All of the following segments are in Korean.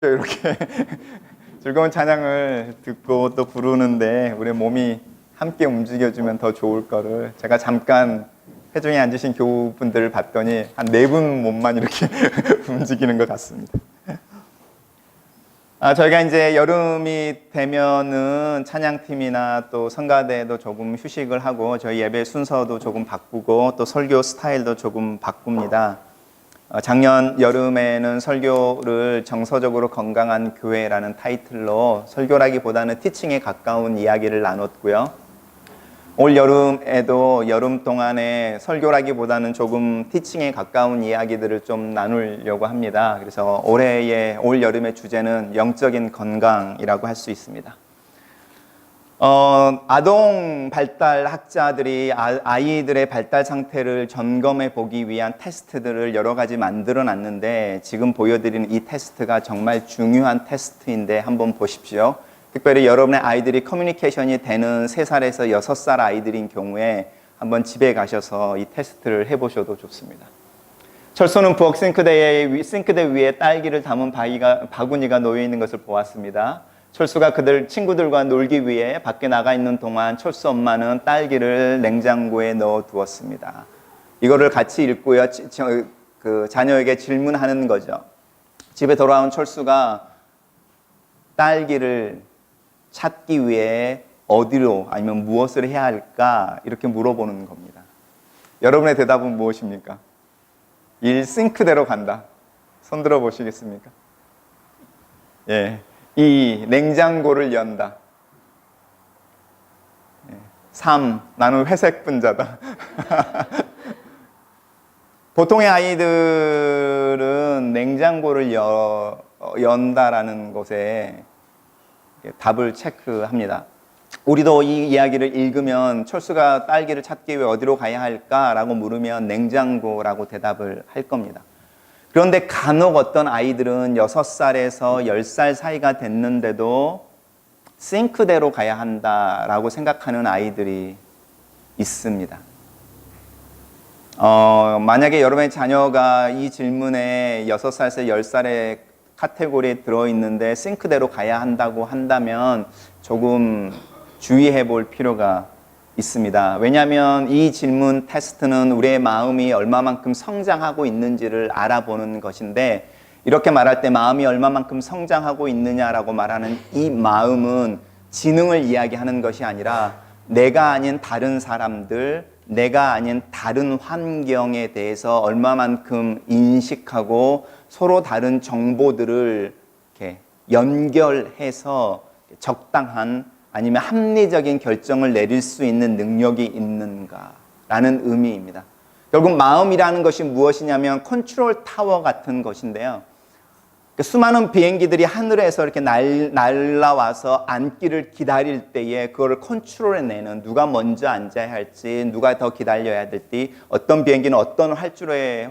이렇게 즐거운 찬양을 듣고 또 부르는데 우리 몸이 함께 움직여주면 더 좋을 거를 제가 잠깐 회중에 앉으신 교우분들을 봤더니 한 4분 몸만 이렇게 움직이는 것 같습니다. 저희가 이제 여름이 되면은 찬양팀이나 또 성가대도 조금 휴식을 하고 저희 예배 순서도 조금 바꾸고 또 설교 스타일도 조금 바꿉니다. 작년 여름에는 설교를 정서적으로 건강한 교회라는 타이틀로 설교라기보다는 티칭에 가까운 이야기를 나눴고요. 올 여름에도 여름 동안에 설교라기보다는 조금 티칭에 가까운 이야기들을 좀 나누려고 합니다. 그래서 올 여름의 주제는 영적인 건강이라고 할 수 있습니다. 아동 발달 학자들이 아이들의 발달 상태를 점검해 보기 위한 테스트들을 여러 가지 만들어 놨는데 지금 보여드리는 이 테스트가 정말 중요한 테스트인데 한번 보십시오. 특별히 여러분의 아이들이 커뮤니케이션이 되는 3살에서 6살 아이들인 경우에 한번 집에 가셔서 이 테스트를 해보셔도 좋습니다. 철수는 부엌 싱크대 위에 딸기를 담은 바구니가 놓여 있는 것을 보았습니다. 철수가 그들 친구들과 놀기 위해 밖에 나가 있는 동안 철수 엄마는 딸기를 냉장고에 넣어 두었습니다. 이거를 같이 읽고요. 그 자녀에게 질문하는 거죠. 집에 돌아온 철수가 딸기를 찾기 위해 어디로 아니면 무엇을 해야 할까 이렇게 물어보는 겁니다. 여러분의 대답은 무엇입니까? 1. 싱크대로 간다. 손 들어 보시겠습니까? 예. 2. 냉장고를 연다. 3. 나는 회색 분자다. 보통의 아이들은 냉장고를 연다라는 것에 답을 체크합니다. 우리도 이 이야기를 읽으면 철수가 딸기를 찾기 위해 어디로 가야 할까라고 물으면 냉장고라고 대답을 할 겁니다. 그런데 간혹 어떤 아이들은 6살에서 10살 사이가 됐는데도 싱크대로 가야 한다라고 생각하는 아이들이 있습니다. 만약에 여러분의 자녀가 이 질문에 6살에서 10살의 카테고리에 들어있는데 싱크대로 가야 한다고 한다면 조금 주의해 볼 필요가 있습니다. 왜냐하면 이 질문 테스트는 우리의 마음이 얼마만큼 성장하고 있는지를 알아보는 것인데 이렇게 말할 때 마음이 얼마만큼 성장하고 있느냐라고 말하는 이 마음은 지능을 이야기하는 것이 아니라 내가 아닌 다른 사람들, 내가 아닌 다른 환경에 대해서 얼마만큼 인식하고 서로 다른 정보들을 이렇게 연결해서 적당한 아니면 합리적인 결정을 내릴 수 있는 능력이 있는가라는 의미입니다. 결국 마음이라는 것이 무엇이냐면 컨트롤 타워 같은 것인데요. 수많은 비행기들이 하늘에서 이렇게 날아와서 앉기를 기다릴 때에 그걸 컨트롤해내는 누가 먼저 앉아야 할지 누가 더 기다려야 될지 어떤 비행기는 어떤 활주로에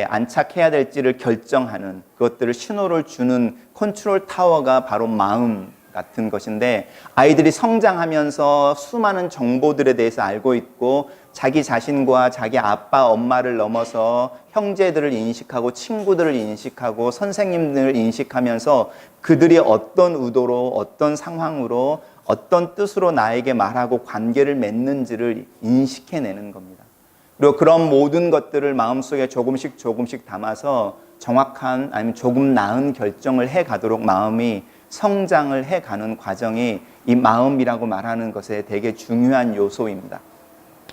안착해야 될지를 결정하는 그것들을 신호를 주는 컨트롤 타워가 바로 마음 같은 것인데 아이들이 성장하면서 수많은 정보들에 대해서 알고 있고 자기 자신과 자기 아빠, 엄마를 넘어서 형제들을 인식하고 친구들을 인식하고 선생님들을 인식하면서 그들이 어떤 의도로 어떤 상황으로 어떤 뜻으로 나에게 말하고 관계를 맺는지를 인식해내는 겁니다. 그리고 그런 모든 것들을 마음속에 조금씩 담아서 정확한 아니면 조금 나은 결정을 해가도록 마음이 성장을 해가는 과정이 이 마음이라고 말하는 것에 되게 중요한 요소입니다.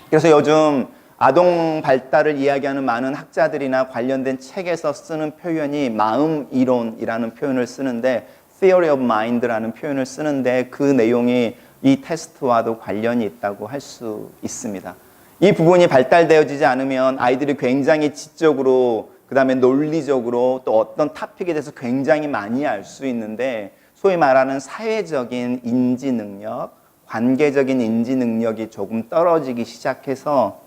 그래서 요즘 아동 발달을 이야기하는 많은 학자들이나 관련된 책에서 쓰는 표현이 마음 이론이라는 표현을 쓰는데 Theory of Mind라는 표현을 쓰는데 그 내용이 이 테스트와도 관련이 있다고 할 수 있습니다. 이 부분이 발달되어지지 않으면 아이들이 굉장히 지적으로 그 다음에 논리적으로 또 어떤 토픽에 대해서 굉장히 많이 알 수 있는데 소위 말하는 사회적인 인지 능력, 관계적인 인지 능력이 조금 떨어지기 시작해서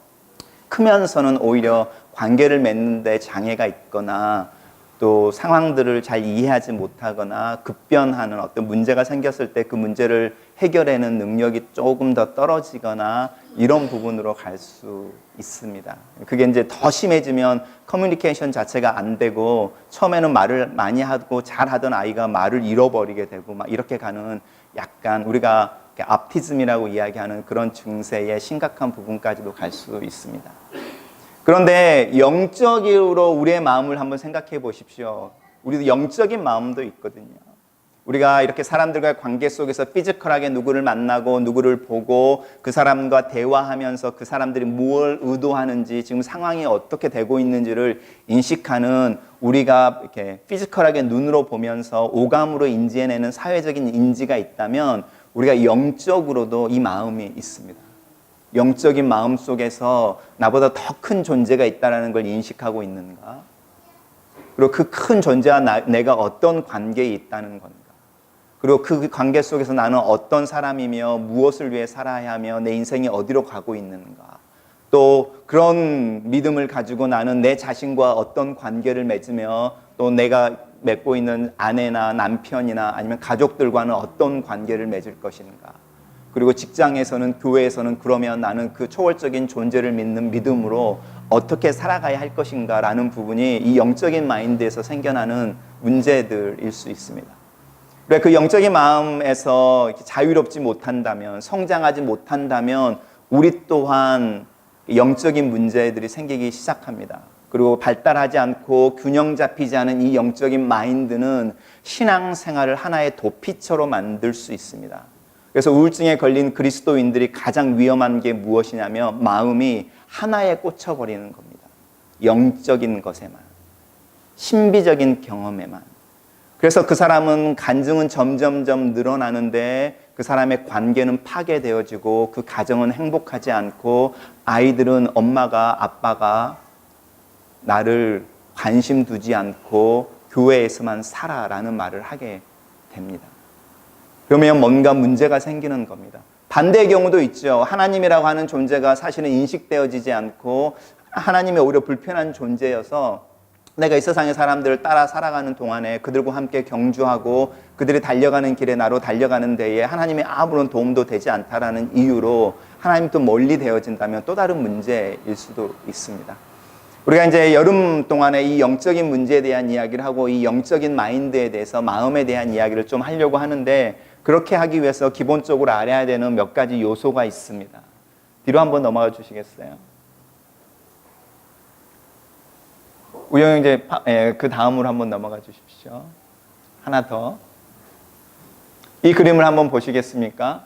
크면서는 오히려 관계를 맺는 데 장애가 있거나 또 상황들을 잘 이해하지 못하거나 급변하는 어떤 문제가 생겼을 때 그 문제를 해결하는 능력이 조금 더 떨어지거나 이런 부분으로 갈 수 있습니다. 그게 이제 더 심해지면 커뮤니케이션 자체가 안 되고 처음에는 말을 많이 하고 잘 하던 아이가 말을 잃어버리게 되고 막 이렇게 가는 약간 우리가 아티즘이라고 이야기하는 그런 증세의 심각한 부분까지도 갈 수 있습니다. 그런데 영적으로 우리의 마음을 한번 생각해 보십시오. 우리도 영적인 마음도 있거든요. 우리가 이렇게 사람들과의 관계 속에서 피지컬하게 누구를 만나고 누구를 보고 그 사람과 대화하면서 그 사람들이 무엇을 의도하는지 지금 상황이 어떻게 되고 있는지를 인식하는 우리가 이렇게 피지컬하게 눈으로 보면서 오감으로 인지해내는 사회적인 인지가 있다면 우리가 영적으로도 이 마음이 있습니다. 영적인 마음 속에서 나보다 더 큰 존재가 있다는 걸 인식하고 있는가? 그리고 그 큰 존재와 내가 어떤 관계에 있다는 건가? 그리고 그 관계 속에서 나는 어떤 사람이며 무엇을 위해 살아야 하며 내 인생이 어디로 가고 있는가? 또 그런 믿음을 가지고 나는 내 자신과 어떤 관계를 맺으며 또 내가 맺고 있는 아내나 남편이나 아니면 가족들과는 어떤 관계를 맺을 것인가? 그리고 직장에서는 교회에서는 그러면 나는 그 초월적인 존재를 믿는 믿음으로 어떻게 살아가야 할 것인가 라는 부분이 이 영적인 마인드에서 생겨나는 문제들일 수 있습니다. 그래, 그 영적인 마음에서 자유롭지 못한다면, 성장하지 못한다면 우리 또한 영적인 문제들이 생기기 시작합니다. 그리고 발달하지 않고 균형 잡히지 않은 이 영적인 마인드는 신앙생활을 하나의 도피처로 만들 수 있습니다. 그래서 우울증에 걸린 그리스도인들이 가장 위험한 게 무엇이냐면 마음이 하나에 꽂혀버리는 겁니다. 영적인 것에만, 신비적인 경험에만. 그래서 그 사람은 간증은 점점점 늘어나는데 그 사람의 관계는 파괴되어지고 그 가정은 행복하지 않고 아이들은 엄마가 아빠가 나를 관심 두지 않고 교회에서만 살아라는 말을 하게 됩니다. 그러면 뭔가 문제가 생기는 겁니다. 반대의 경우도 있죠. 하나님이라고 하는 존재가 사실은 인식되어지지 않고 하나님이 오히려 불편한 존재여서 내가 이 세상의 사람들을 따라 살아가는 동안에 그들과 함께 경주하고 그들이 달려가는 길에 나로 달려가는 데에 하나님의 아무런 도움도 되지 않다라는 이유로 하나님도 멀리 되어진다면 또 다른 문제일 수도 있습니다. 우리가 이제 여름 동안에 이 영적인 문제에 대한 이야기를 하고 이 영적인 마인드에 대해서 마음에 대한 이야기를 좀 하려고 하는데 그렇게 하기 위해서 기본적으로 알아야 되는 몇 가지 요소가 있습니다. 뒤로 한번 넘어가 주시겠어요? 우영 이제 그 다음으로 한번 넘어가 주십시오. 하나 더. 이 그림을 한번 보시겠습니까?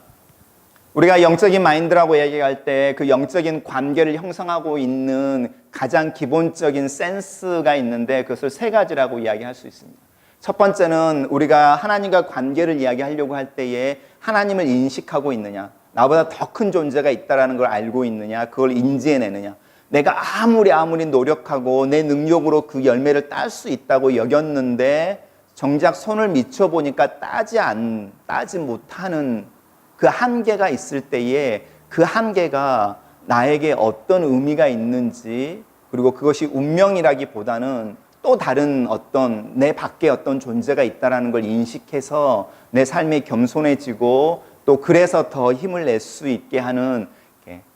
우리가 영적인 마인드라고 얘기할 때 그 영적인 관계를 형성하고 있는 가장 기본적인 센스가 있는데 그것을 세 가지라고 이야기할 수 있습니다. 첫 번째는 우리가 하나님과 관계를 이야기하려고 할 때에 하나님을 인식하고 있느냐, 나보다 더 큰 존재가 있다는 걸 알고 있느냐, 그걸 인지해내느냐. 내가 아무리 노력하고 내 능력으로 그 열매를 딸 수 있다고 여겼는데 정작 손을 미쳐보니까 따지 못하는 그 한계가 있을 때에 그 한계가 나에게 어떤 의미가 있는지, 그리고 그것이 운명이라기보다는 또 다른 어떤 내 밖에 어떤 존재가 있다는 걸 인식해서 내 삶이 겸손해지고 또 그래서 더 힘을 낼 수 있게 하는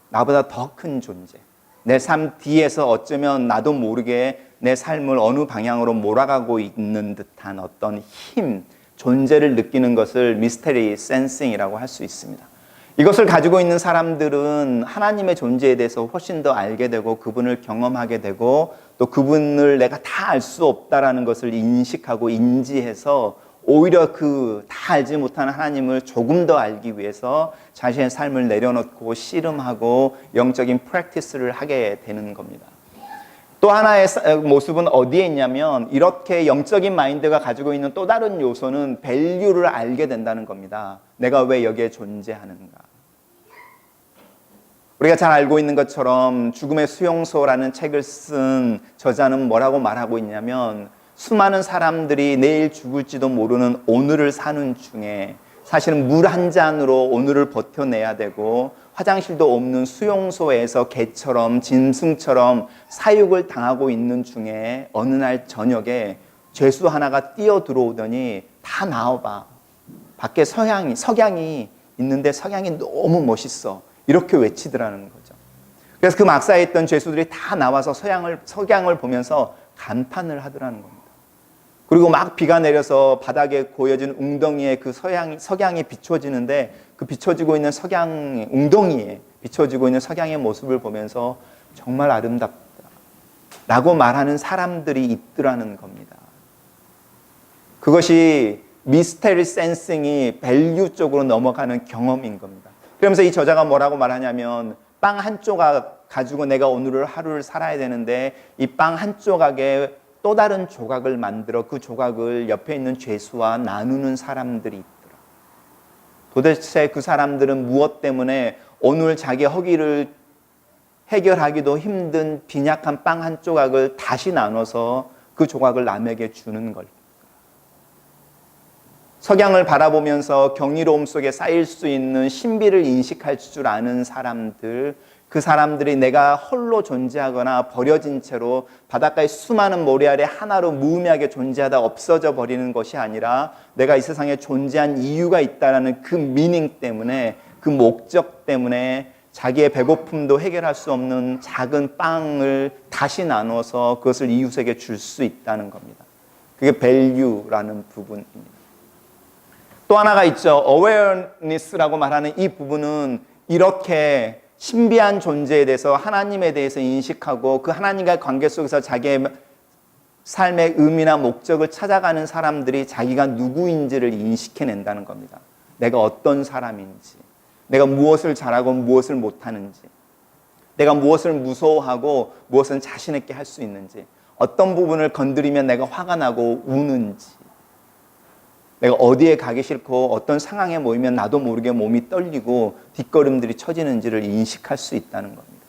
나보다 더 큰 존재, 내 삶 뒤에서 어쩌면 나도 모르게 내 삶을 어느 방향으로 몰아가고 있는 듯한 어떤 힘, 존재를 느끼는 것을 미스테리 센싱이라고 할 수 있습니다. 이것을 가지고 있는 사람들은 하나님의 존재에 대해서 훨씬 더 알게 되고 그분을 경험하게 되고 또 그분을 내가 다 알 수 없다라는 것을 인식하고 인지해서 오히려 그 다 알지 못하는 하나님을 조금 더 알기 위해서 자신의 삶을 내려놓고 씨름하고 영적인 프랙티스를 하게 되는 겁니다. 또 하나의 모습은 어디에 있냐면 이렇게 영적인 마인드가 가지고 있는 또 다른 요소는 밸류를 알게 된다는 겁니다. 내가 왜 여기에 존재하는가. 우리가 잘 알고 있는 것처럼 죽음의 수용소라는 책을 쓴 저자는 뭐라고 말하고 있냐면 수많은 사람들이 내일 죽을지도 모르는 오늘을 사는 중에 사실은 물 한 잔으로 오늘을 버텨내야 되고 화장실도 없는 수용소에서 개처럼 짐승처럼 사육을 당하고 있는 중에 어느 날 저녁에 죄수 하나가 뛰어 들어오더니 다 나와봐. 밖에 석양이 있는데 석양이 너무 멋있어. 이렇게 외치더라는 거죠. 그래서 그 막사에 있던 죄수들이 다 나와서 석양을 보면서 감탄을 하더라는 겁니다. 그리고 막 비가 내려서 바닥에 고여진 웅덩이에 그 석양이 비춰지는데 그 비춰지고 있는 웅덩이에 비춰지고 있는 석양의 모습을 보면서 정말 아름답다 라고 말하는 사람들이 있더라는 겁니다. 그것이 미스테리 센싱이 밸류 쪽으로 넘어가는 경험인 겁니다. 그러면서 이 저자가 뭐라고 말하냐면 빵 한 조각 가지고 내가 오늘을 하루를 살아야 되는데 이 빵 한 조각에 또 다른 조각을 만들어 그 조각을 옆에 있는 죄수와 나누는 사람들이 있더라. 도대체 그 사람들은 무엇 때문에 오늘 자기 허기를 해결하기도 힘든 빈약한 빵 한 조각을 다시 나눠서 그 조각을 남에게 주는 걸까? 석양을 바라보면서 경이로움 속에 쌓일 수 있는 신비를 인식할 줄 아는 사람들, 그 사람들이 내가 홀로 존재하거나 버려진 채로 바닷가의 수많은 모래 아래 하나로 무의미하게 존재하다 없어져 버리는 것이 아니라 내가 이 세상에 존재한 이유가 있다는 그 미닝 때문에, 그 목적 때문에 자기의 배고픔도 해결할 수 없는 작은 빵을 다시 나눠서 그것을 이웃에게 줄 수 있다는 겁니다. 그게 밸류라는 부분입니다. 또 하나가 있죠. awareness라고 말하는 이 부분은 이렇게 신비한 존재에 대해서 하나님에 대해서 인식하고 그 하나님과의 관계 속에서 자기의 삶의 의미나 목적을 찾아가는 사람들이 자기가 누구인지를 인식해낸다는 겁니다. 내가 어떤 사람인지, 내가 무엇을 잘하고 무엇을 못하는지, 내가 무엇을 무서워하고 무엇은 자신 있게 할 수 있는지, 어떤 부분을 건드리면 내가 화가 나고 우는지, 내가 어디에 가기 싫고 어떤 상황에 모이면 나도 모르게 몸이 떨리고 뒷걸음들이 쳐지는지를 인식할 수 있다는 겁니다.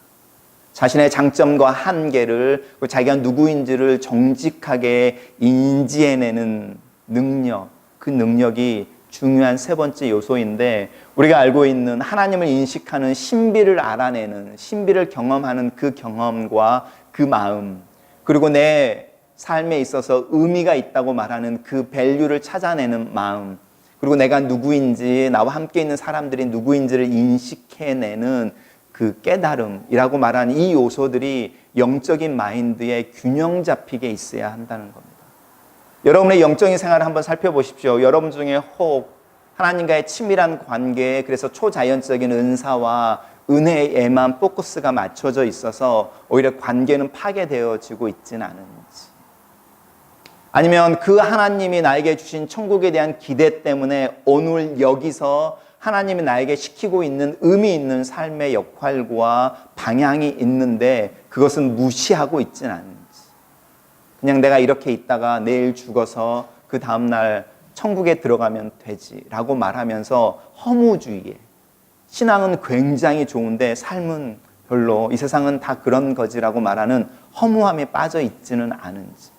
자신의 장점과 한계를, 자기가 누구인지를 정직하게 인지해내는 능력, 그 능력이 중요한 세 번째 요소인데, 우리가 알고 있는 하나님을 인식하는 신비를 알아내는, 신비를 경험하는 그 경험과 그 마음, 그리고 내 삶에 있어서 의미가 있다고 말하는 그 밸류를 찾아내는 마음, 그리고 내가 누구인지, 나와 함께 있는 사람들이 누구인지를 인식해내는 그 깨달음이라고 말하는 이 요소들이 영적인 마인드에 균형 잡히게 있어야 한다는 겁니다. 여러분의 영적인 생활을 한번 살펴보십시오. 여러분 중에 혹 하나님과의 친밀한 관계에 그래서 초자연적인 은사와 은혜에만 포커스가 맞춰져 있어서 오히려 관계는 파괴되어지고 있지는 않은지, 아니면 그 하나님이 나에게 주신 천국에 대한 기대 때문에 오늘 여기서 하나님이 나에게 시키고 있는 의미 있는 삶의 역할과 방향이 있는데 그것은 무시하고 있지는 않은지, 그냥 내가 이렇게 있다가 내일 죽어서 그 다음날 천국에 들어가면 되지라고 말하면서 허무주의에, 신앙은 굉장히 좋은데 삶은 별로, 이 세상은 다 그런 거지라고 말하는 허무함에 빠져 있지는 않은지,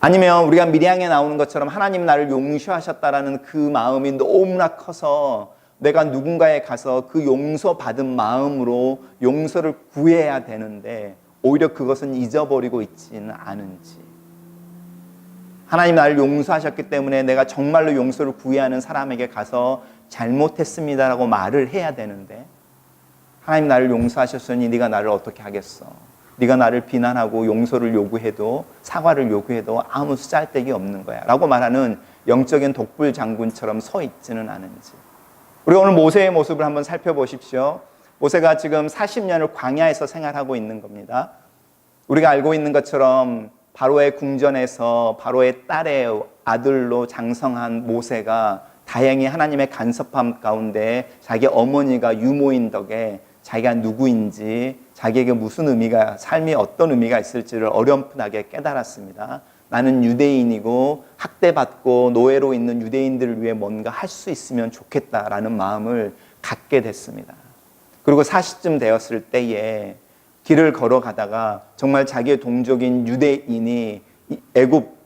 아니면 우리가 미리양에 나오는 것처럼 하나님 나를 용서하셨다라는 그 마음이 너무나 커서 내가 누군가에 가서 그 용서받은 마음으로 용서를 구해야 되는데 오히려 그것은 잊어버리고 있지는 않은지, 하나님 나를 용서하셨기 때문에 내가 정말로 용서를 구해야 하는 사람에게 가서 잘못했습니다라고 말을 해야 되는데, 하나님 나를 용서하셨으니 네가 나를 어떻게 하겠어, 네가 나를 비난하고 용서를 요구해도, 사과를 요구해도 아무 쓰잘데기 없는 거야 라고 말하는 영적인 독불 장군처럼 서 있지는 않은지. 우리가 오늘 모세의 모습을 한번 살펴보십시오. 모세가 지금 40년을 광야에서 생활하고 있는 겁니다. 우리가 알고 있는 것처럼 바로의 궁전에서 바로의 딸의 아들로 장성한 모세가 다행히 하나님의 간섭함 가운데 자기 어머니가 유모인 덕에 자기가 누구인지, 자기에게 무슨 의미가, 삶이 어떤 의미가 있을지를 어렴풋하게 깨달았습니다. 나는 유대인이고 학대받고 노예로 있는 유대인들을 위해 뭔가 할 수 있으면 좋겠다라는 마음을 갖게 됐습니다. 그리고 40쯤 되었을 때에 길을 걸어가다가 정말 자기의 동족인 유대인이 애굽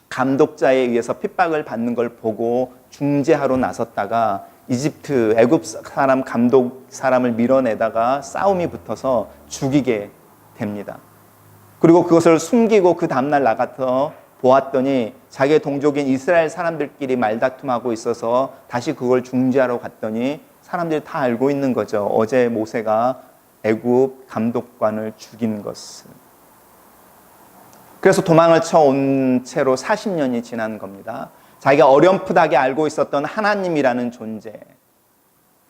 감독자에 의해서 핍박을 받는 걸 보고 중재하러 나섰다가 이집트 애굽 사람 감독 사람을 밀어내다가 싸움이 붙어서 죽이게 됩니다. 그리고 그것을 숨기고 그 다음날 나가서 보았더니 자기의 동족인 이스라엘 사람들끼리 말다툼하고 있어서 다시 그걸 중지하러 갔더니 사람들이 다 알고 있는 거죠. 어제 모세가 애굽 감독관을 죽인 것을. 그래서 도망을 쳐온 채로 40년이 지난 겁니다. 자기가 어렴풋하게 알고 있었던 하나님이라는 존재,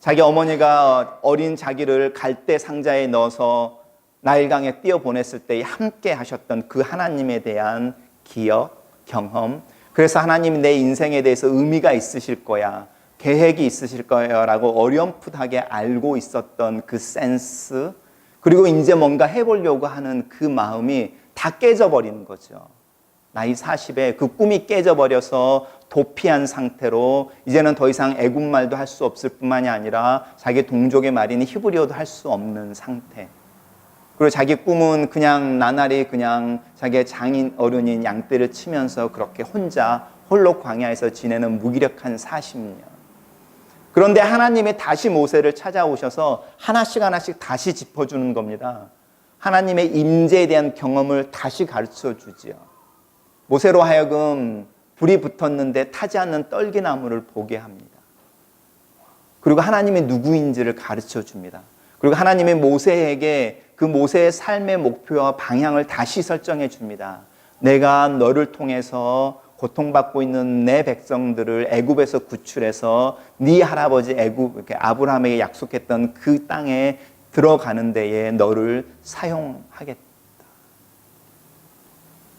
자기 어머니가 어린 자기를 갈대 상자에 넣어서 나일강에 띄어보냈을 때 함께 하셨던 그 하나님에 대한 기억, 경험, 그래서 하나님이 내 인생에 대해서 의미가 있으실 거야, 계획이 있으실 거야 라고 어렴풋하게 알고 있었던 그 센스, 그리고 이제 뭔가 해보려고 하는 그 마음이 다 깨져버리는 거죠. 나이 40에 그 꿈이 깨져버려서 도피한 상태로 이제는 더 이상 애국말도 할 수 없을 뿐만이 아니라 자기 동족의 말인 히브리어도 할 수 없는 상태. 그리고 자기 꿈은 그냥 나날이 그냥 자기의 장인 어른인 양떼를 치면서 그렇게 혼자 홀로 광야에서 지내는 무기력한 40년. 그런데 하나님이 다시 모세를 찾아오셔서 하나씩 하나씩 다시 짚어주는 겁니다. 하나님의 임재에 대한 경험을 다시 가르쳐 주지요. 모세로 하여금 불이 붙었는데 타지 않는 떨기나무를 보게 합니다. 그리고 하나님이 누구인지를 가르쳐 줍니다. 그리고 하나님이 모세에게 그 모세의 삶의 목표와 방향을 다시 설정해 줍니다. 내가 너를 통해서 고통받고 있는 내 백성들을 애굽에서 구출해서 네 할아버지 애굽 아브라함에게 약속했던 그 땅에 들어가는 데에 너를 사용하겠다.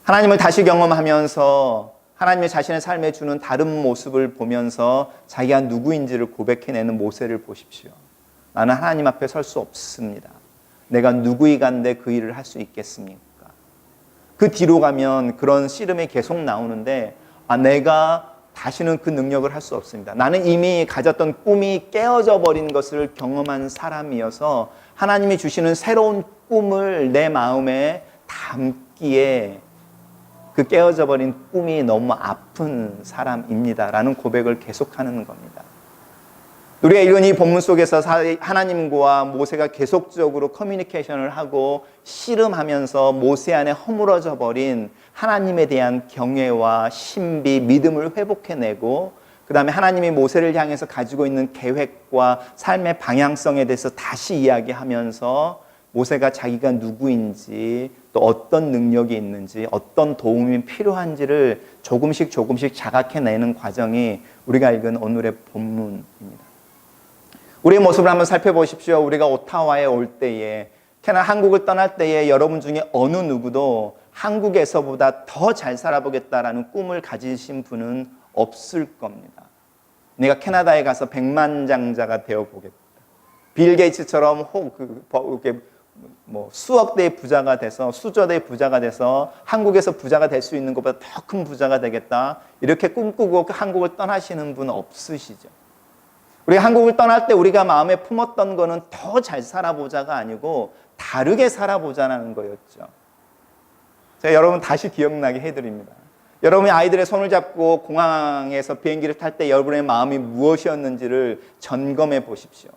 하나님을 다시 경험하면서 하나님의 자신의 삶에 주는 다른 모습을 보면서 자기가 누구인지를 고백해내는 모세를 보십시오. 나는 하나님 앞에 설 수 없습니다. 내가 누구이간데 그 일을 할 수 있겠습니까? 그 뒤로 가면 그런 씨름이 계속 나오는데 내가 다시는 그 능력을 할 수 없습니다. 나는 이미 가졌던 꿈이 깨어져 버린 것을 경험한 사람이어서 하나님이 주시는 새로운 꿈을 내 마음에 담기에 그 깨어져 버린 꿈이 너무 아픈 사람입니다 라는 고백을 계속하는 겁니다. 우리가 이런 이 본문 속에서 하나님과 모세가 계속적으로 커뮤니케이션을 하고 씨름하면서 모세 안에 허물어져 버린 하나님에 대한 경외와 신비, 믿음을 회복해내고 그 다음에 하나님이 모세를 향해서 가지고 있는 계획과 삶의 방향성에 대해서 다시 이야기하면서 모세가 자기가 누구인지 또 어떤 능력이 있는지 어떤 도움이 필요한지를 조금씩 자각해내는 과정이 우리가 읽은 오늘의 본문입니다. 우리의 모습을 한번 살펴보십시오. 우리가 오타와에 올 때에 한국을 떠날 때에 여러분 중에 어느 누구도 한국에서보다 더 잘 살아보겠다라는 꿈을 가지신 분은 없을 겁니다. 내가 캐나다에 가서 백만장자가 되어보겠다. 빌 게이츠처럼 수억 대의 부자가 돼서 수조 대의 부자가 돼서 한국에서 부자가 될 수 있는 것보다 더 큰 부자가 되겠다. 이렇게 꿈꾸고 한국을 떠나시는 분 없으시죠? 우리가 한국을 떠날 때 우리가 마음에 품었던 거는 더 잘 살아보자가 아니고 다르게 살아보자는 거였죠. 제가 여러분 다시 기억나게 해드립니다. 여러분이 아이들의 손을 잡고 공항에서 비행기를 탈 때 여러분의 마음이 무엇이었는지를 점검해 보십시오.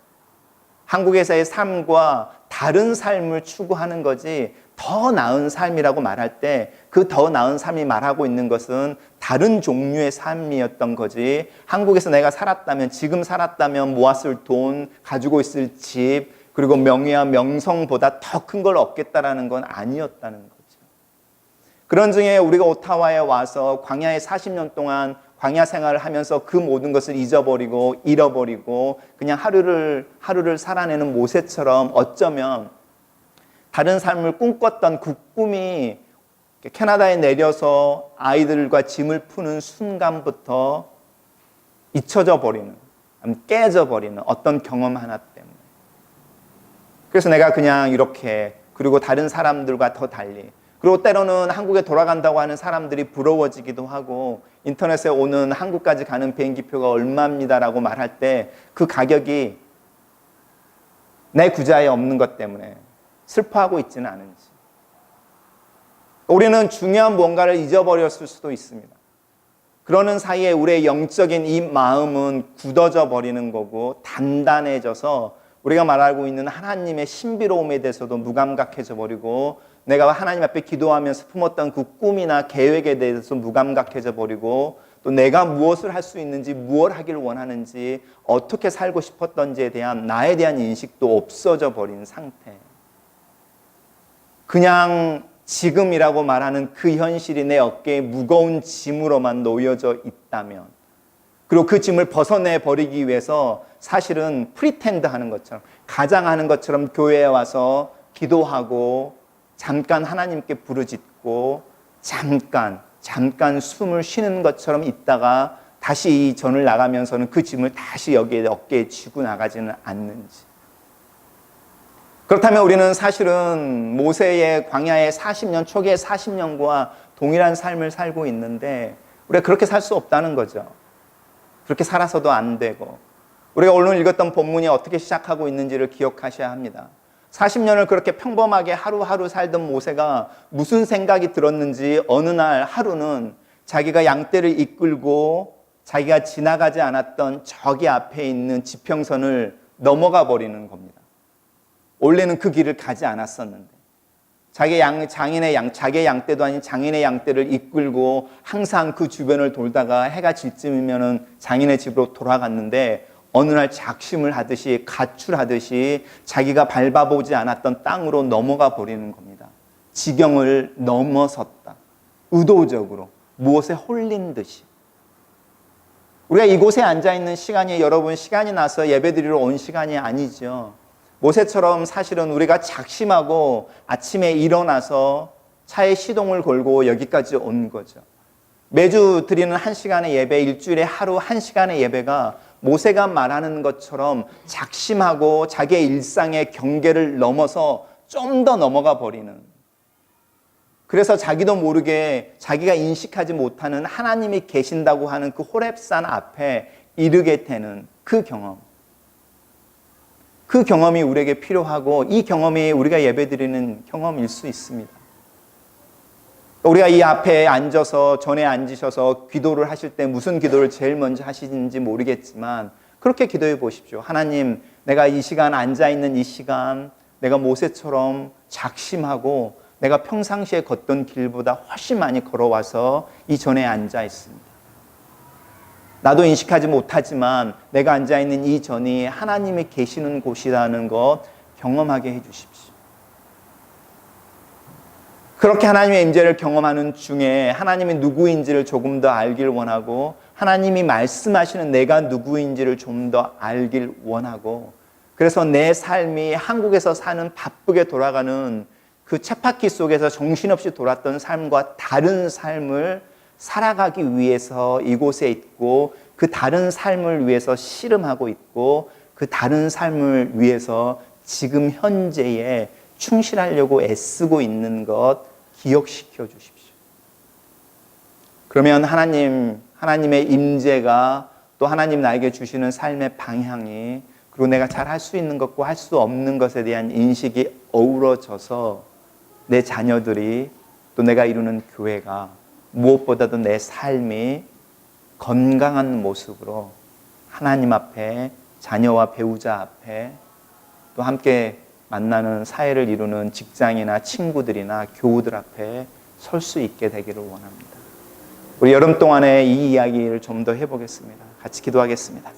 한국에서의 삶과 다른 삶을 추구하는 거지 더 나은 삶이라고 말할 때 그 더 나은 삶이 말하고 있는 것은 다른 종류의 삶이었던 거지 한국에서 내가 살았다면 지금 살았다면 모았을 돈, 가지고 있을 집 그리고 명예와 명성보다 더 큰 걸 얻겠다라는 건 아니었다는 거죠. 그런 중에 우리가 오타와에 와서 광야에 40년 동안 광야 생활을 하면서 그 모든 것을 잊어버리고 잃어버리고 그냥 하루를 살아내는 모세처럼 어쩌면 다른 삶을 꿈꿨던 그 꿈이 캐나다에 내려서 아이들과 짐을 푸는 순간부터 잊혀져 버리는, 깨져 버리는 어떤 경험 하나 때문에. 그래서 내가 그냥 이렇게 그리고 다른 사람들과 더 달리 그리고 때로는 한국에 돌아간다고 하는 사람들이 부러워지기도 하고 인터넷에 오는 한국까지 가는 비행기표가 얼마입니다라고 말할 때 그 가격이 내 구자에 없는 것 때문에 슬퍼하고 있지는 않은지. 우리는 중요한 뭔가를 잊어버렸을 수도 있습니다. 그러는 사이에 우리의 영적인 이 마음은 굳어져 버리는 거고 단단해져서 우리가 말하고 있는 하나님의 신비로움에 대해서도 무감각해져 버리고 내가 하나님 앞에 기도하면서 품었던 그 꿈이나 계획에 대해서 무감각해져 버리고 또 내가 무엇을 할 수 있는지, 무엇을 하길 원하는지, 어떻게 살고 싶었던지에 대한 나에 대한 인식도 없어져 버린 상태. 그냥 지금이라고 말하는 그 현실이 내 어깨에 무거운 짐으로만 놓여져 있다면, 그리고 그 짐을 벗어내 버리기 위해서 사실은 프리텐드 하는 것처럼, 가장하는 것처럼 교회에 와서 기도하고 잠깐 하나님께 부르짖고 잠깐 숨을 쉬는 것처럼 있다가 다시 이 전을 나가면서는 그 짐을 다시 여기에 어깨에 쥐고 나가지는 않는지. 그렇다면 우리는 사실은 모세의 광야의 40년, 초기의 40년과 동일한 삶을 살고 있는데 우리가 그렇게 살 수 없다는 거죠. 그렇게 살아서도 안 되고, 우리가 오늘 읽었던 본문이 어떻게 시작하고 있는지를 기억하셔야 합니다. 40년을 그렇게 평범하게 하루하루 살던 모세가 무슨 생각이 들었는지 어느 날 하루는 자기가 양떼를 이끌고 자기가 지나가지 않았던 저기 앞에 있는 지평선을 넘어가 버리는 겁니다. 원래는 그 길을 가지 않았었는데 자기의 양떼도 아닌 장인의 양떼를 이끌고 항상 그 주변을 돌다가 해가 질 쯤이면은 장인의 집으로 돌아갔는데 어느 날 작심을 하듯이 가출하듯이 자기가 밟아보지 않았던 땅으로 넘어가 버리는 겁니다. 지경을 넘어섰다. 의도적으로 무엇에 홀린 듯이. 우리가 이곳에 앉아있는 시간이 여러분 시간이 나서 예배드리러 온 시간이 아니죠. 모세처럼 사실은 우리가 작심하고 아침에 일어나서 차에 시동을 걸고 여기까지 온 거죠. 매주 드리는 1시간의 예배, 일주일에 하루 1시간의 예배가 모세가 말하는 것처럼 작심하고 자기의 일상의 경계를 넘어서 좀 더 넘어가 버리는, 그래서 자기도 모르게 자기가 인식하지 못하는 하나님이 계신다고 하는 그 호렙산 앞에 이르게 되는 그 경험. 그 경험이 우리에게 필요하고 이 경험이 우리가 예배드리는 경험일 수 있습니다. 우리가 이 앞에 앉아서 전에 앉으셔서 기도를 하실 때 무슨 기도를 제일 먼저 하시는지 모르겠지만 그렇게 기도해 보십시오. 하나님, 내가 이 시간 앉아있는 이 시간 내가 모세처럼 작심하고 내가 평상시에 걷던 길보다 훨씬 많이 걸어와서 이 전에 앉아 있습니다. 나도 인식하지 못하지만 내가 앉아있는 이 전이 하나님이 계시는 곳이라는 것 경험하게 해 주십시오. 그렇게 하나님의 임재를 경험하는 중에 하나님이 누구인지를 조금 더 알길 원하고 하나님이 말씀하시는 내가 누구인지를 좀 더 알길 원하고, 그래서 내 삶이 한국에서 사는 바쁘게 돌아가는 그 쳇바퀴 속에서 정신없이 돌았던 삶과 다른 삶을 살아가기 위해서 이곳에 있고 그 다른 삶을 위해서 씨름하고 있고 그 다른 삶을 위해서 지금 현재에 충실하려고 애쓰고 있는 것 기억시켜 주십시오. 그러면 하나님의 임재가 또 하나님 나에게 주시는 삶의 방향이, 그리고 내가 잘 할 수 있는 것과 할 수 없는 것에 대한 인식이 어우러져서 내 자녀들이 또 내가 이루는 교회가 무엇보다도 내 삶이 건강한 모습으로 하나님 앞에, 자녀와 배우자 앞에, 또 함께 만나는 사회를 이루는 직장이나 친구들이나 교우들 앞에 설 수 있게 되기를 원합니다. 우리 여름 동안에 이 이야기를 좀 더 해보겠습니다. 같이 기도하겠습니다.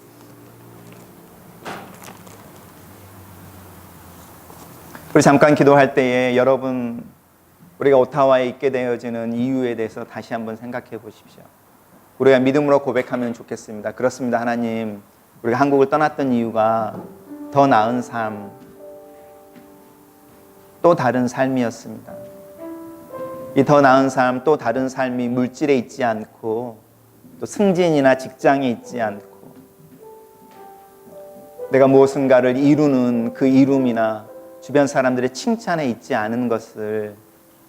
우리 잠깐 기도할 때에 여러분, 우리가 오타와에 있게 되어지는 이유에 대해서 다시 한번 생각해 보십시오. 우리가 믿음으로 고백하면 좋겠습니다. 그렇습니다. 하나님, 우리가 한국을 떠났던 이유가 더 나은 삶, 또 다른 삶이었습니다. 이 더 나은 삶, 또 다른 삶이 물질에 있지 않고 또 승진이나 직장에 있지 않고 내가 무엇인가를 이루는 그 이룸이나 주변 사람들의 칭찬에 있지 않은 것을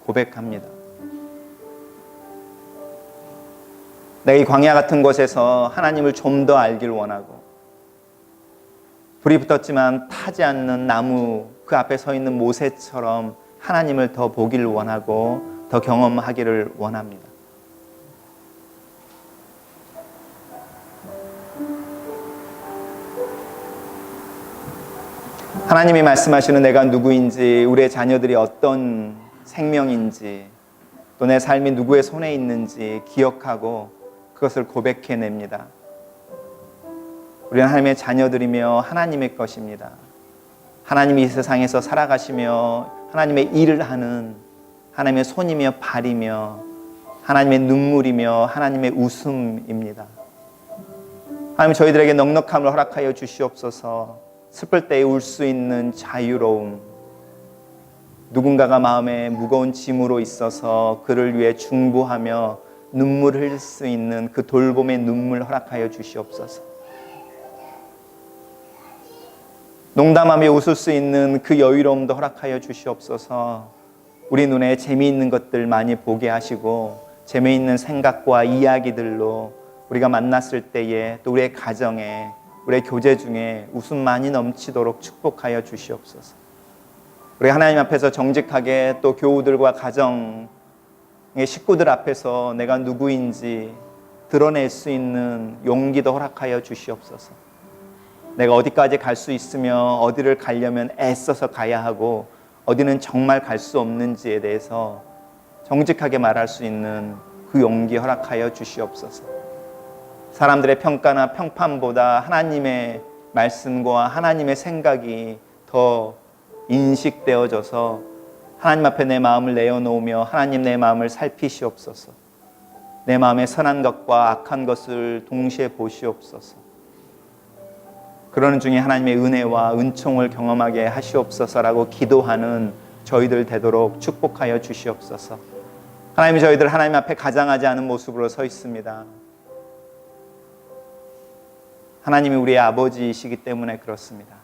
고백합니다. 내가 이 광야 같은 곳에서 하나님을 좀 더 알길 원하고, 불이 붙었지만 타지 않는 나무 그 앞에 서 있는 모세처럼 하나님을 더 보기를 원하고 더 경험하기를 원합니다. 하나님이 말씀하시는 내가 누구인지, 우리의 자녀들이 어떤 생명인지 또 내 삶이 누구의 손에 있는지 기억하고 그것을 고백해냅니다. 우리는 하나님의 자녀들이며 하나님의 것입니다. 하나님이 이 세상에서 살아가시며 하나님의 일을 하는 하나님의 손이며 발이며 하나님의 눈물이며 하나님의 웃음입니다. 하나님, 저희들에게 넉넉함을 허락하여 주시옵소서. 슬플 때에 울 수 있는 자유로움, 누군가가 마음에 무거운 짐으로 있어서 그를 위해 중보하며 눈물을 흘릴 수 있는 그 돌봄의 눈물 허락하여 주시옵소서. 농담하며 웃을 수 있는 그 여유로움도 허락하여 주시옵소서. 우리 눈에 재미있는 것들 많이 보게 하시고 재미있는 생각과 이야기들로 우리가 만났을 때에 또 우리의 가정에 우리의 교제 중에 웃음 많이 넘치도록 축복하여 주시옵소서. 우리 하나님 앞에서 정직하게 또 교우들과 가정의 식구들 앞에서 내가 누구인지 드러낼 수 있는 용기도 허락하여 주시옵소서. 내가 어디까지 갈 수 있으며 어디를 가려면 애써서 가야 하고 어디는 정말 갈 수 없는지에 대해서 정직하게 말할 수 있는 그 용기 허락하여 주시옵소서. 사람들의 평가나 평판보다 하나님의 말씀과 하나님의 생각이 더 인식되어져서 하나님 앞에 내 마음을 내어놓으며 하나님 내 마음을 살피시옵소서. 내 마음의 선한 것과 악한 것을 동시에 보시옵소서. 그러는 중에 하나님의 은혜와 은총을 경험하게 하시옵소서라고 기도하는 저희들 되도록 축복하여 주시옵소서. 하나님, 저희들 하나님 앞에 가장하지 않은 모습으로 서 있습니다. 하나님이 우리의 아버지이시기 때문에 그렇습니다.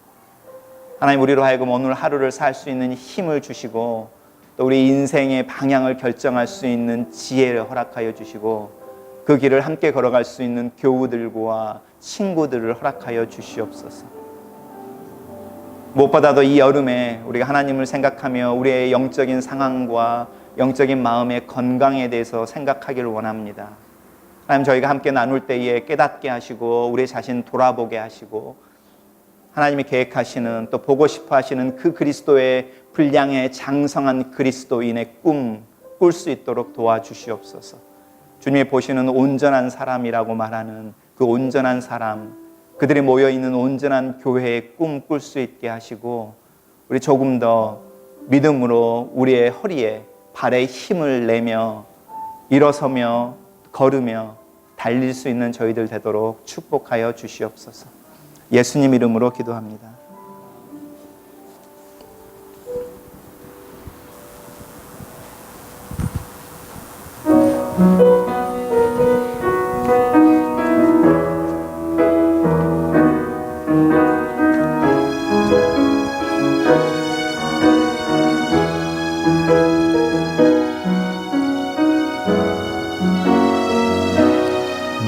하나님, 우리로 하여금 오늘 하루를 살 수 있는 힘을 주시고 또 우리 인생의 방향을 결정할 수 있는 지혜를 허락하여 주시고 그 길을 함께 걸어갈 수 있는 교우들과 친구들을 허락하여 주시옵소서. 무엇보다도 이 여름에 우리가 하나님을 생각하며 우리의 영적인 상황과 영적인 마음의 건강에 대해서 생각하기를 원합니다. 하나님, 저희가 함께 나눌 때에 깨닫게 하시고 우리 자신 돌아보게 하시고 하나님이 계획하시는 또 보고 싶어 하시는 그 그리스도의 분량의 장성한 그리스도인의 꿈 꿀 수 있도록 도와주시옵소서. 주님이 보시는 온전한 사람이라고 말하는 그 온전한 사람, 그들이 모여있는 온전한 교회의 꿈 꿀 수 있게 하시고 우리 조금 더 믿음으로 우리의 허리에 발에 힘을 내며 일어서며 걸으며 달릴 수 있는 저희들 되도록 축복하여 주시옵소서. 예수님 이름으로 기도합니다.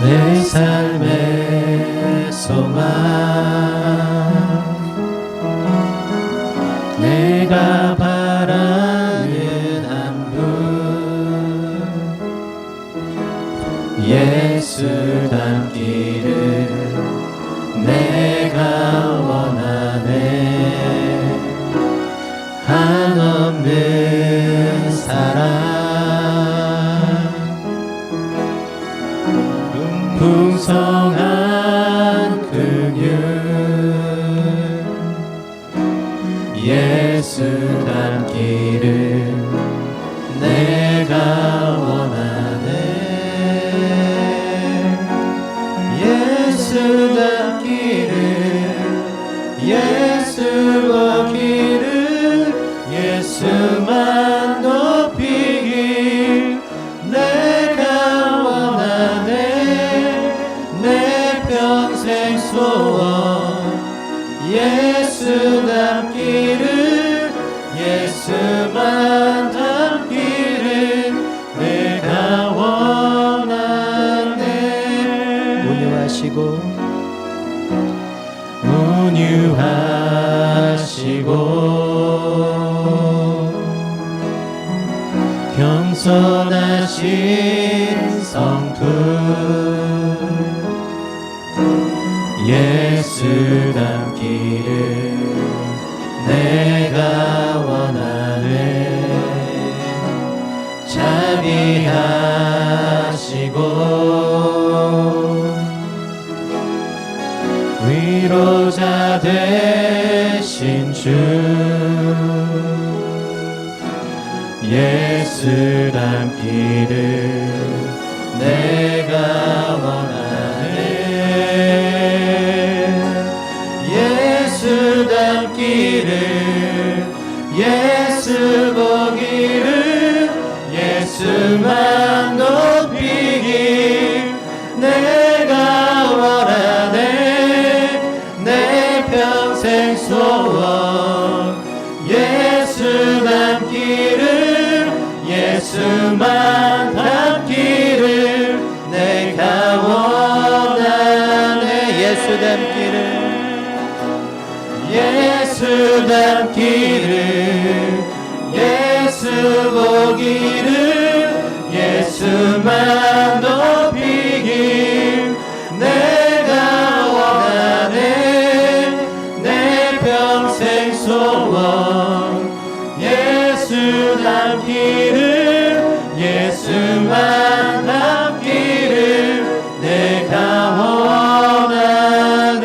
내 삶의 소망, 내가 바라는 한 분, 예수 닮기를 내가 원하네. 한없는 사랑, 풍성한 긍휼, 예수 닮기를 내가 원하네. 예수 닮기를, 예수와 길을, 예수만 높이길 내가 원하네. 내 평생 소원, 예수 닮기를, 예수만 닮기를 내가 원하네. 온유하시고 겸손하신 성품, 예수 닮기를 내가 원하네. 위로자 되신 주 예수 닮기를 내가 원하네. 예수 닮기를 예수 보기를 예수만 높이길 내가 원하네. 내 평생 소원 예수 닮기를 예수만 닮기를 내가 원하네. 예수 닮기를 예수 닮기를 예수 보기를 예수만 높이길 내가 원하네. 내 평생 소원 예수 닮기를 예수만 닮기를 내가 원하네.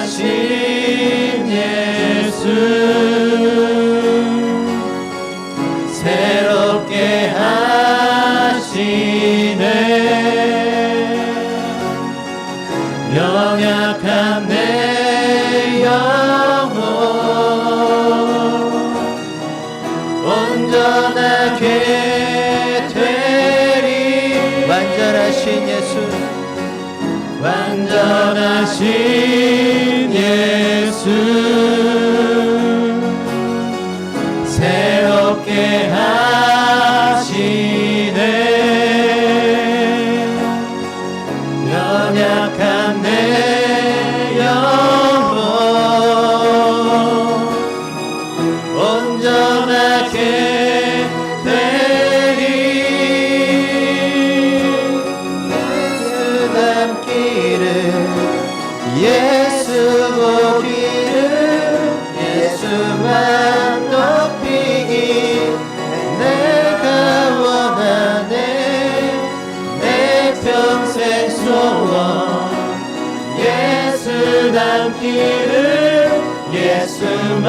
완전하신 예수 새롭게 하시네. 연약한 내 영혼 온전하게 되리. 완전하신 예수 완전하신 예수 새롭게 하시네. 연약한 내 영혼 온전하게 되리. 예수 닮기를 예수 보기를 예수만 높이기 내가 원하네. 내 평생 소원 예수 닮기를 예수만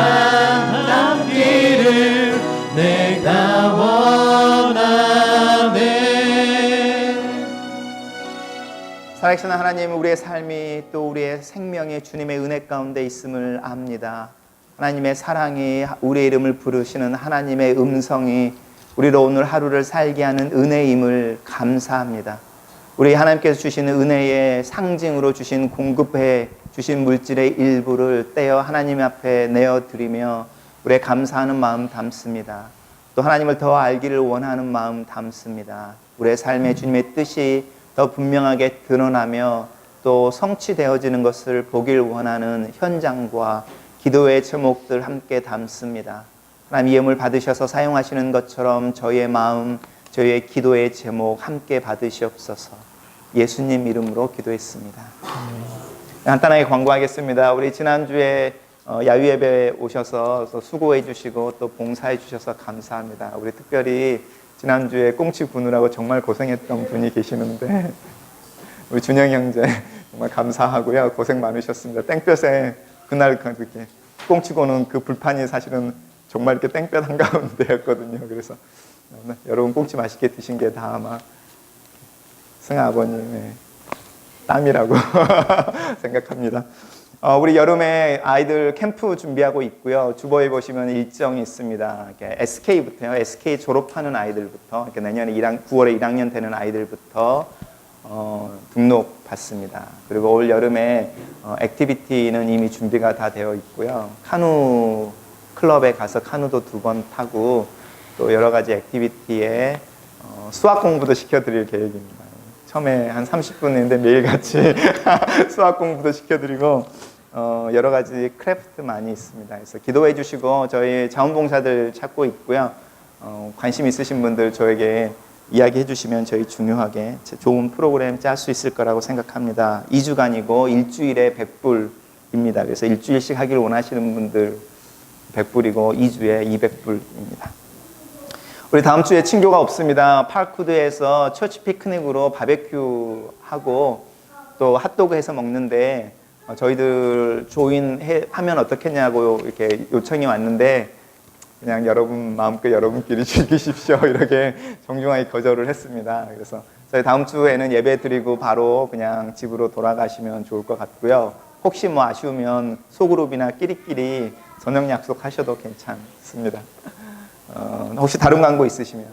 닮기를 내가 원하네. 살아계신 하나님, 우리의 삶이 또 우리의 생명이 주님의 은혜 가운데 있음을 압니다. 하나님의 사랑이 우리의 이름을 부르시는 하나님의 음성이 우리로 오늘 하루를 살게 하는 은혜임을 감사합니다. 우리 하나님께서 주시는 은혜의 상징으로 주신 공급해 주신 물질의 일부를 떼어 하나님 앞에 내어드리며 우리의 감사하는 마음 담습니다. 또 하나님을 더 알기를 원하는 마음 담습니다. 우리의 삶의 주님의 뜻이 더 분명하게 드러나며 또 성취되어지는 것을 보길 원하는 현장과 기도의 제목들 함께 담습니다. 하나님, 이 예물 받으셔서 사용하시는 것처럼 저희의 마음, 저희의 기도의 제목 함께 받으시옵소서. 예수님 이름으로 기도했습니다. 간단하게 광고하겠습니다. 우리 지난주에 야유예배에 오셔서 수고해 주시고 또 봉사해 주셔서 감사합니다. 우리 특별히 지난주에 꽁치 구느라고 정말 고생했던 분이 계시는데 우리 준영이 형제 정말 감사하고요. 고생 많으셨습니다. 땡볕에 그날 그렇게 꽁치 구는 그 불판이 사실은 정말 이렇게 땡볕 한가운데였거든요. 그래서 여러분 꽁치 맛있게 드신 게 다 아마 승아 아버님의 땀이라고 생각합니다. 우리 여름에 아이들 캠프 준비하고 있고요. 주보에 보시면 일정이 있습니다. SK부터요. SK 졸업하는 아이들부터 내년에 9월에 1학년 되는 아이들부터 등록 받습니다. 그리고 올 여름에 액티비티는 이미 준비가 다 되어 있고요. 카누 클럽에 가서 카누도 2번 타고 또 여러 가지 액티비티에 수학 공부도 시켜드릴 계획입니다. 처음에 한 30분 했는데 매일같이 수학 공부도 시켜드리고 여러 가지 크래프트 많이 있습니다. 그래서 기도해 주시고 저희 자원봉사들 찾고 있고요. 관심 있으신 분들 저에게 이야기해 주시면 저희 중요하게 좋은 프로그램 짤 수 있을 거라고 생각합니다. 2주간이고 일주일에 100불입니다. 그래서 일주일씩 하기를 원하시는 분들 100불이고 2주에 200불입니다. 우리 다음 주에 친교가 없습니다. 파크우드에서 처치 피크닉으로 바베큐 하고 또 핫도그 해서 먹는데 저희들 조인하면 어떻겠냐고 이렇게 요청이 왔는데 그냥 여러분 마음껏 여러분끼리 즐기십시오 이렇게 정중하게 거절을 했습니다. 그래서 저희 다음 주에는 예배 드리고 바로 그냥 집으로 돌아가시면 좋을 것 같고요. 혹시 뭐 아쉬우면 소그룹이나 끼리끼리 저녁 약속하셔도 괜찮습니다. 혹시 다른 광고 있으시면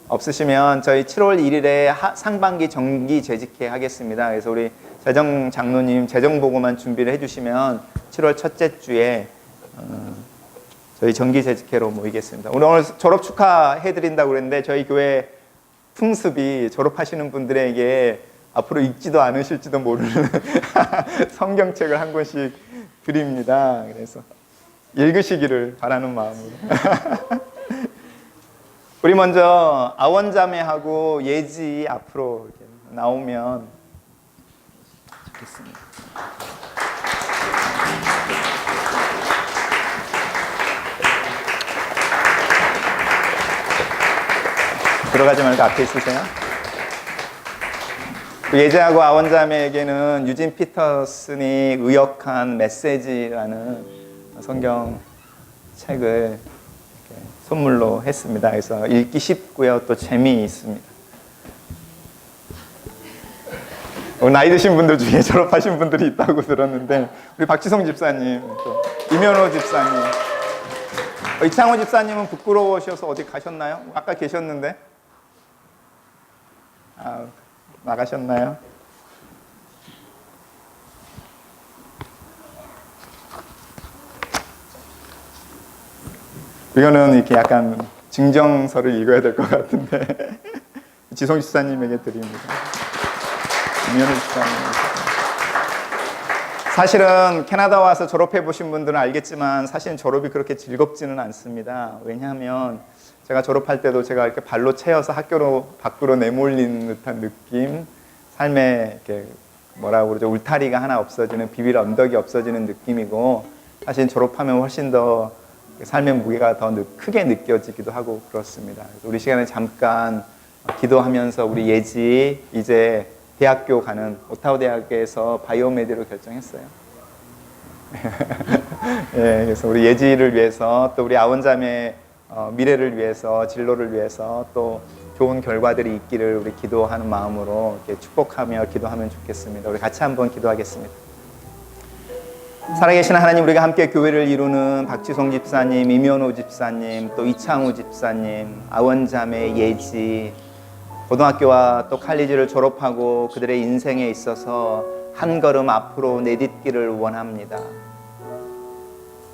없으시면 저희 7월 1일에 상반기 정기 재직회 하겠습니다. 그래서 우리 재정 장로님 재정 보고만 준비를 해주시면 7월 첫째 주에 저희 정기 재직회로 모이겠습니다. 오늘 졸업 축하해드린다고 그랬는데 저희 교회 풍습이 졸업하시는 분들에게 앞으로 읽지도 않으실지도 모르는 성경책을 한 권씩 드립니다. 그래서 읽으시기를 바라는 마음으로. 우리 먼저 아원자매하고 예지 앞으로 이렇게 나오면 좋겠습니다. 들어가지 말고 앞에 있으세요. 예지하고 아원자매에게는 유진 피터슨이 의역한 메시지라는 성경 책을 선물로 했습니다. 그래서 읽기 쉽고요. 또 재미있습니다. 나이 드신 분들 중에 졸업하신 분들이 있다고 들었는데 우리 박지성 집사님, 또 이면호 집사님, 이창호 집사님은 부끄러우셔서 어디 가셨나요? 아까 계셨는데 나가셨나요? 이거는 이렇게 약간 증정서를 읽어야 될 것 같은데 지성 집사님에게 드립니다. 이면호 집사님. 사실은 캐나다 와서 졸업해 보신 분들은 알겠지만 사실 졸업이 그렇게 즐겁지는 않습니다. 왜냐하면 제가 졸업할 때도 제가 이렇게 발로 채여서 학교로 밖으로 내몰리는 듯한 느낌, 삶에 이렇게 뭐라고 그러죠, 울타리가 하나 없어지는, 비빌 언덕이 없어지는 느낌이고, 사실 졸업하면 훨씬 더 삶의 무게가 더 크게 느껴지기도 하고 그렇습니다. 그래서 우리 시간에 잠깐 기도하면서 우리 예지 이제 대학교 가는, 오타와 대학에서 바이오메디로 결정했어요. 예, 그래서 우리 예지를 위해서, 또 우리 아원자매 미래를 위해서, 진로를 위해서, 또 좋은 결과들이 있기를 우리 기도하는 마음으로 이렇게 축복하며 기도하면 좋겠습니다. 우리 같이 한번 기도하겠습니다. 살아계신 하나님, 우리가 함께 교회를 이루는 박지성 집사님, 이면호 집사님, 또 이창우 집사님, 아원자매 예지, 고등학교와 또 칼리지를 졸업하고 그들의 인생에 있어서 한 걸음 앞으로 내딛기를 원합니다.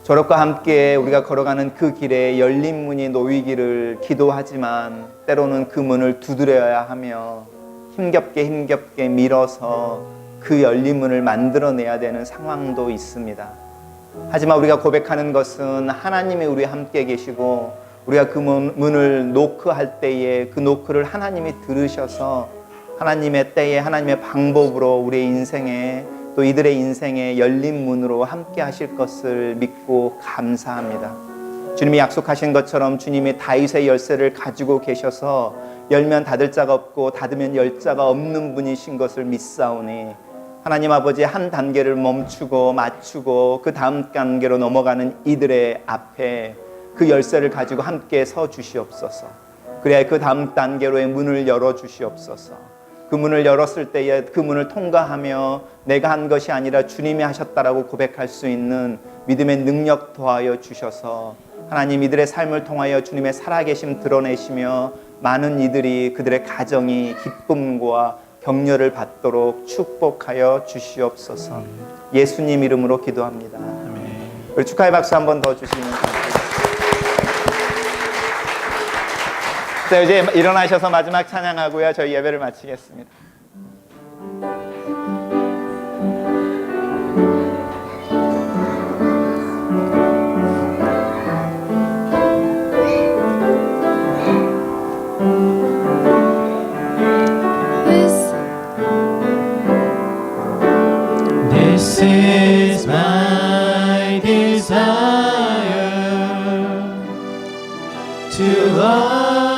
졸업과 함께 우리가 걸어가는 그 길에 열린 문이 놓이기를 기도하지만 때로는 그 문을 두드려야 하며 힘겹게 밀어서 그 열린 문을 만들어내야 되는 상황도 있습니다. 하지만 우리가 고백하는 것은 하나님이 우리 함께 계시고 우리가 그 문을 노크할 때에 그 노크를 하나님이 들으셔서 하나님의 때에 하나님의 방법으로 우리의 인생에, 또 이들의 인생에 열린 문으로 함께 하실 것을 믿고 감사합니다. 주님이 약속하신 것처럼 주님이 다윗의 열쇠를 가지고 계셔서 열면 닫을 자가 없고 닫으면 열 자가 없는 분이신 것을 믿사오니 하나님 아버지, 한 단계를 멈추고 맞추고 그 다음 단계로 넘어가는 이들의 앞에 그 열쇠를 가지고 함께 서 주시옵소서. 그래야 그 다음 단계로의 문을 열어 주시옵소서. 그 문을 열었을 때에 그 문을 통과하며 내가 한 것이 아니라 주님이 하셨다라고 고백할 수 있는 믿음의 능력 더하여 주셔서 하나님, 이들의 삶을 통하여 주님의 살아계심 드러내시며 많은 이들이 그들의 가정이 기쁨과 격려를 받도록 축복하여 주시옵소서. 예수님 이름으로 기도합니다. 우리 축하의 박수 한 번 더 주시면 감사합니다. 자, 이제 일어나셔서 마지막 찬양하고요, 저희 예배를 마치겠습니다. This is my desire to love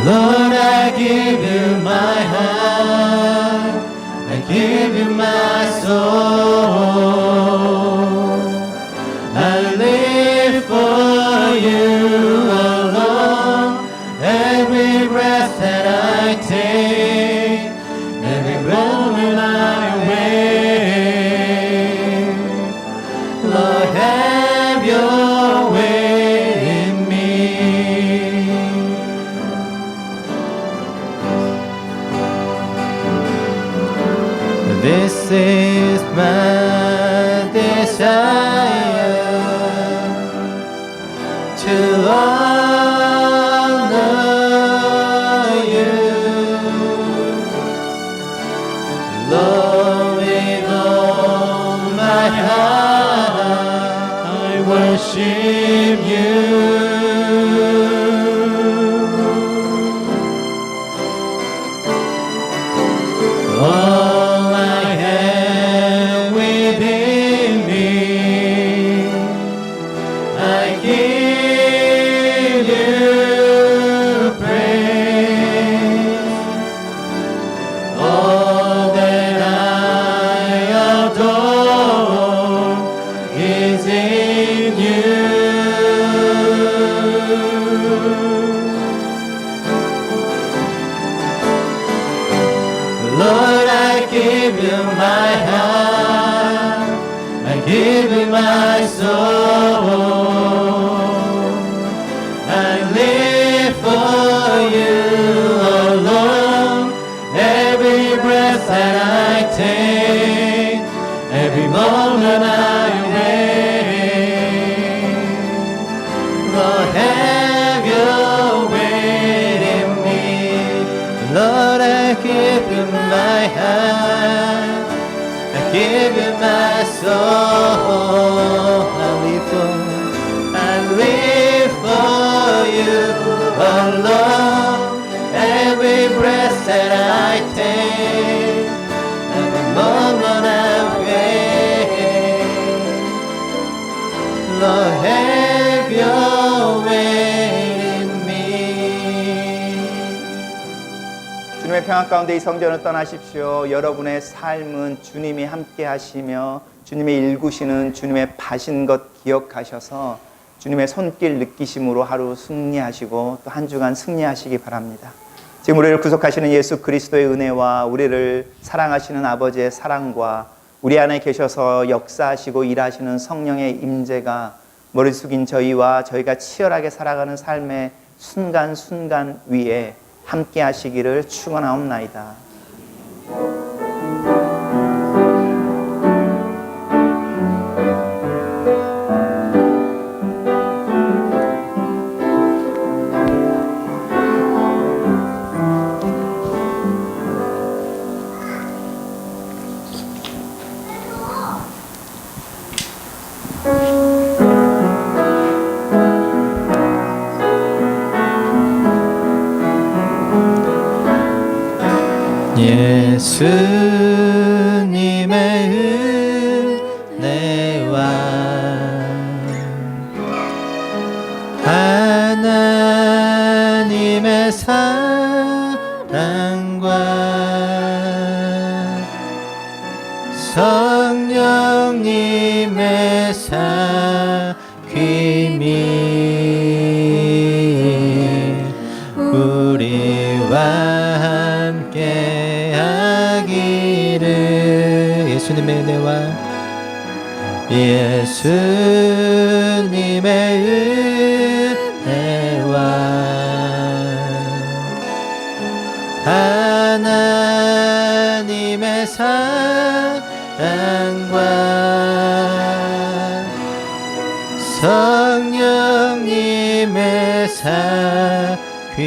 Lord, I give you my heart, I give you my soul. I live for you alone. Every breath that I take, every moment I wake, Lord, have your way in me. This is my desire, to honor you, Lord, with all my heart, I worship you. All I have within me, I give you praise. All that I adore is in you. Lord, I give you my heart, I give you my soul. I live for you alone. Every breath that I take, every moment I wake, Lord, have your way in me. Lord, I give you my heart, I give you my soul. I live for you alone. Every breath that I take, every moment I wake, Lord, have your way in me. 주님의 평안 가운데 이 성전을 떠나십시오. 여러분의 삶은 주님이 함께 하시며 주님의 일구시는 주님의 파신 것 기억하셔서 주님의 손길 느끼심으로 하루 승리하시고 또 한 주간 승리하시기 바랍니다. 지금 우리를 구속하시는 예수 그리스도의 은혜와 우리를 사랑하시는 아버지의 사랑과 우리 안에 계셔서 역사하시고 일하시는 성령의 임재가 머리 숙인 저희와 저희가 치열하게 살아가는 삶의 순간순간 위에 함께 하시기를 축원하옵나이다. 예수님의 은혜와 하나님의 사랑과 성령님의 사귐이 우리와 함께 하기를. 예수님의 은혜와 예수님의 은혜와 하나님의 사랑과 성령님의 사귐이